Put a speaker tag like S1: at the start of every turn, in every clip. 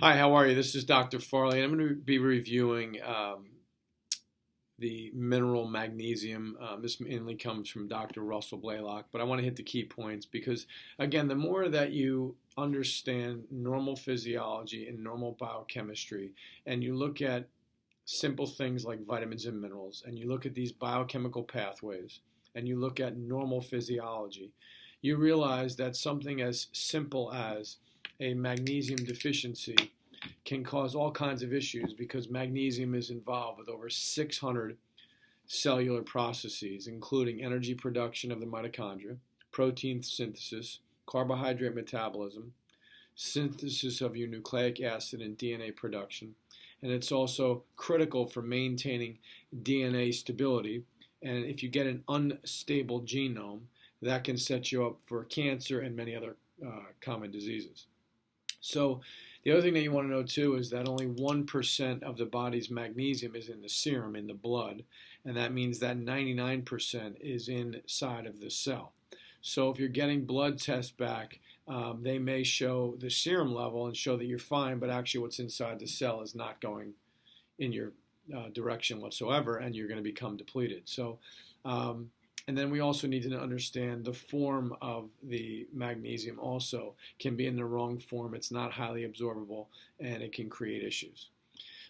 S1: Hi, how are you? This is Dr. Farley, and I'm going to be reviewing the mineral magnesium. This mainly comes from Dr. Russell Blaylock, but I want to hit the key points because, again, the more that you understand normal physiology and normal biochemistry, and you look at simple things like vitamins and minerals, and you look at these biochemical pathways, and you look at normal physiology, you realize that something as simple as a magnesium deficiency can cause all kinds of issues because magnesium is involved with over 600 cellular processes, including energy production of the mitochondria, protein synthesis, carbohydrate metabolism, synthesis of your nucleic acid and DNA production. And it's also critical for maintaining DNA stability. And if you get an unstable genome, that can set you up for cancer and many other common diseases. So the other thing that you want to know too is that only 1% of the body's magnesium is in the serum, in the blood, and that means that 99% is inside of the cell. So if you're getting blood tests back, they may show the serum level and show that you're fine, but actually what's inside the cell is not going in your direction whatsoever, and you're going to become depleted. So and then we also need to understand the form of the magnesium also can be in the wrong form. It's not highly absorbable, and it can create issues.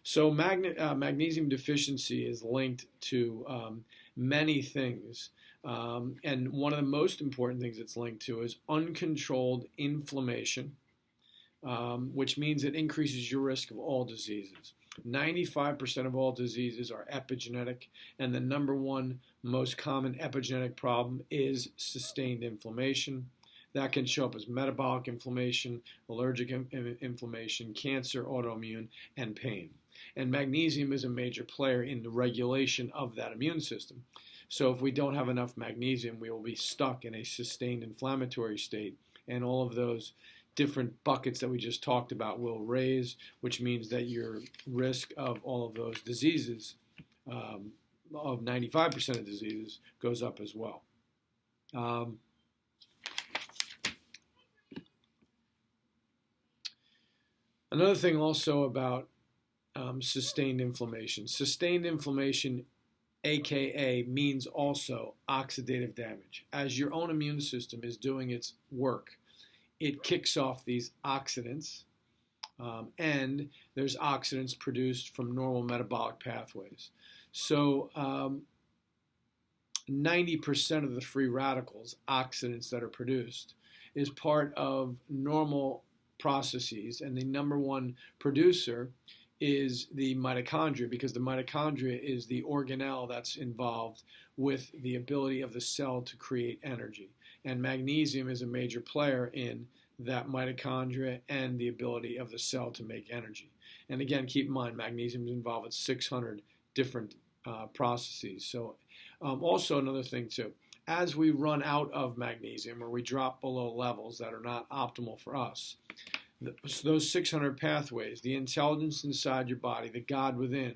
S1: So magnesium deficiency is linked to many things. And one of the most important things it's linked to is uncontrolled inflammation, which means it increases your risk of all diseases. 95% of all diseases are epigenetic, and the number one most common epigenetic problem is sustained inflammation. That can show up as metabolic inflammation, allergic inflammation, cancer, autoimmune, and pain. And magnesium is a major player in the regulation of that immune system. So if we don't have enough magnesium, we will be stuck in a sustained inflammatory state, and all of those different buckets that we just talked about will raise, which means that your risk of all of those diseases, of 95% of diseases, goes up as well. Another thing also about sustained inflammation. Sustained inflammation, aka, means also oxidative damage. As your own immune system is doing its work, it kicks off these oxidants, and there's oxidants produced from normal metabolic pathways. So 90% of the free radicals, oxidants that are produced, is part of normal processes, and the number one producer is the mitochondria, because the mitochondria is the organelle that's involved with the ability of the cell to create energy. And magnesium is a major player in that mitochondria and the ability of the cell to make energy. And again, keep in mind, magnesium is involved with 600 different processes. So also another thing too, as we run out of magnesium or we drop below levels that are not optimal for us, those 600 pathways, the intelligence inside your body, the God within,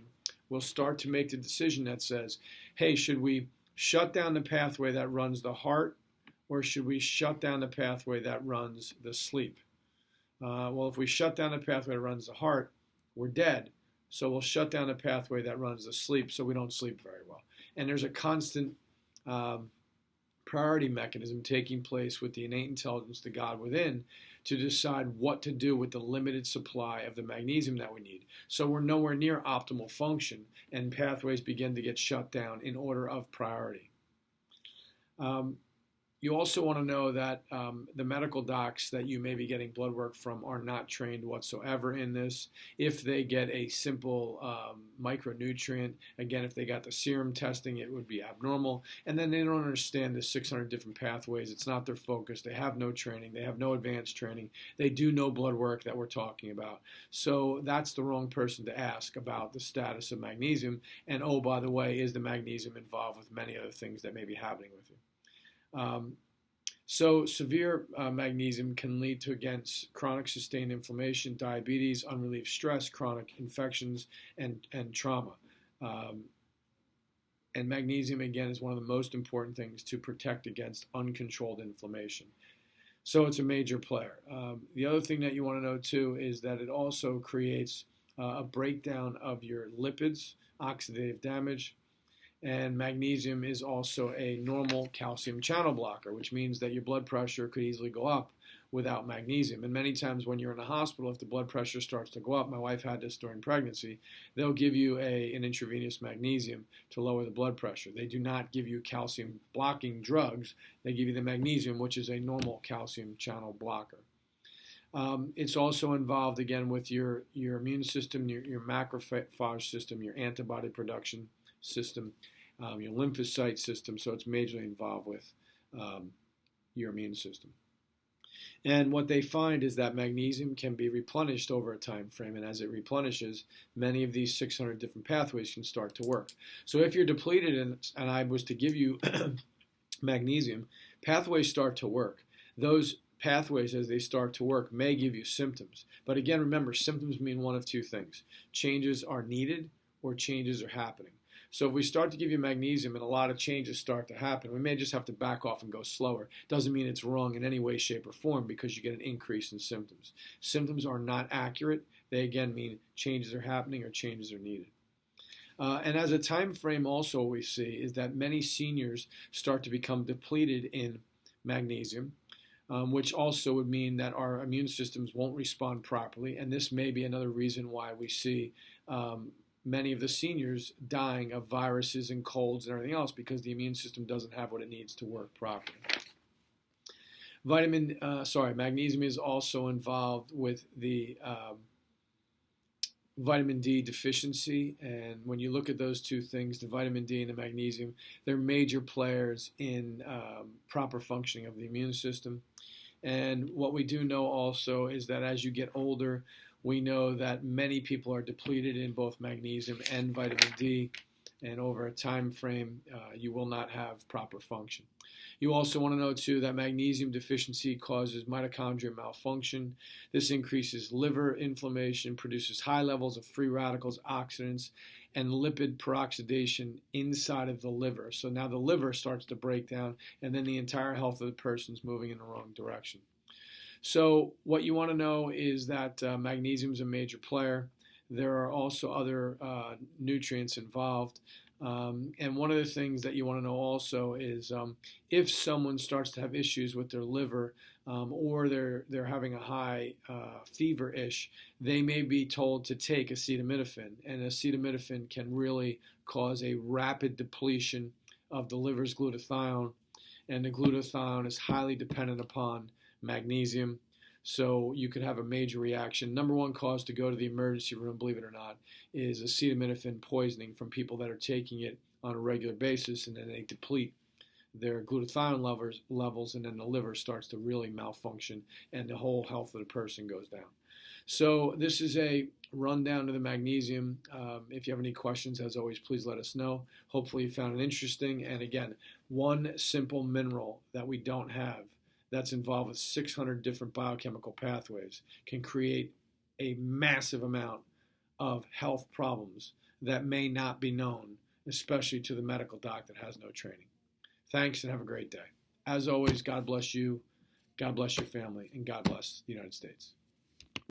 S1: will start to make the decision that says, hey, should we shut down the pathway that runs the heart, or should we shut down the pathway that runs the sleep? Well, if we shut down the pathway that runs the heart, we're dead. So we'll shut down the pathway that runs the sleep so we don't sleep very well. And there's a constant priority mechanism taking place with the innate intelligence, the God within, to decide what to do with the limited supply of the magnesium that we need. So we're nowhere near optimal function, and pathways begin to get shut down in order of priority. You also want to know that the medical docs that you may be getting blood work from are not trained whatsoever in this. If they get a simple micronutrient, again, if they got the serum testing, it would be abnormal. And then they don't understand the 600 different pathways. It's not their focus. They have no training. They have no advanced training. They do no blood work that we're talking about. So that's the wrong person to ask about the status of magnesium. And oh, by the way, is the magnesium involved with many other things that may be happening with you? So severe magnesium can lead to, again, chronic sustained inflammation, diabetes, unrelieved stress, chronic infections, and trauma. And magnesium, again, is one of the most important things to protect against uncontrolled inflammation. So it's a major player. The other thing that you want to know too is that it also creates a breakdown of your lipids, oxidative damage, and magnesium is also a normal calcium channel blocker, which means that your blood pressure could easily go up without magnesium. And many times when you're in a hospital, if the blood pressure starts to go up, my wife had this during pregnancy, they'll give you an intravenous magnesium to lower the blood pressure. They do not give you calcium blocking drugs. They give you the magnesium, which is a normal calcium channel blocker. It's also involved, again, with your immune system, your macrophage system, your antibody production system, your lymphocyte system. So it's majorly involved with your immune system. And what they find is that magnesium can be replenished over a time frame, and as it replenishes, many of these 600 different pathways can start to work. So if you're depleted and I was to give you magnesium, pathways start to work. Those pathways, as they start to work, may give you symptoms. But again, remember, symptoms mean one of two things. Changes are needed or changes are happening. So if we start to give you magnesium and a lot of changes start to happen, we may just have to back off and go slower. Doesn't mean it's wrong in any way, shape, or form because you get an increase in symptoms. Symptoms are not accurate. They again mean changes are happening or changes are needed. And as a time frame also we see is that many seniors start to become depleted in magnesium, which also would mean that our immune systems won't respond properly. And this may be another reason why we see many of the seniors dying of viruses and colds and everything else because the immune system doesn't have what it needs to work properly. Magnesium is also involved with the vitamin D deficiency. And when you look at those two things, the vitamin D and the magnesium, they're major players in proper functioning of the immune system. And what we do know also is that as you get older, we know that many people are depleted in both magnesium and vitamin D, and over a time frame, you will not have proper function. You also want to know, too, that magnesium deficiency causes mitochondrial malfunction. This increases liver inflammation, produces high levels of free radicals, oxidants, and lipid peroxidation inside of the liver. So now the liver starts to break down, and then the entire health of the person is moving in the wrong direction. So what you want to know is that magnesium is a major player. There are also other nutrients involved. And one of the things that you want to know also is if someone starts to have issues with their liver or they're having a high fever-ish, they may be told to take acetaminophen. And acetaminophen can really cause a rapid depletion of the liver's glutathione. And the glutathione is highly dependent upon magnesium, so you could have a major reaction. Number one cause to go to the emergency room, believe it or not, is acetaminophen poisoning from people that are taking it on a regular basis, and then they deplete their glutathione levels, and then the liver starts to really malfunction, and the whole health of the person goes down. So this is a rundown of the magnesium. If you have any questions, as always, please let us know. Hopefully you found it interesting. And again, one simple mineral that we don't have that's involved with 600 different biochemical pathways can create a massive amount of health problems that may not be known, especially to the medical doc that has no training. Thanks and have a great day. As always, God bless you, God bless your family, and God bless the United States.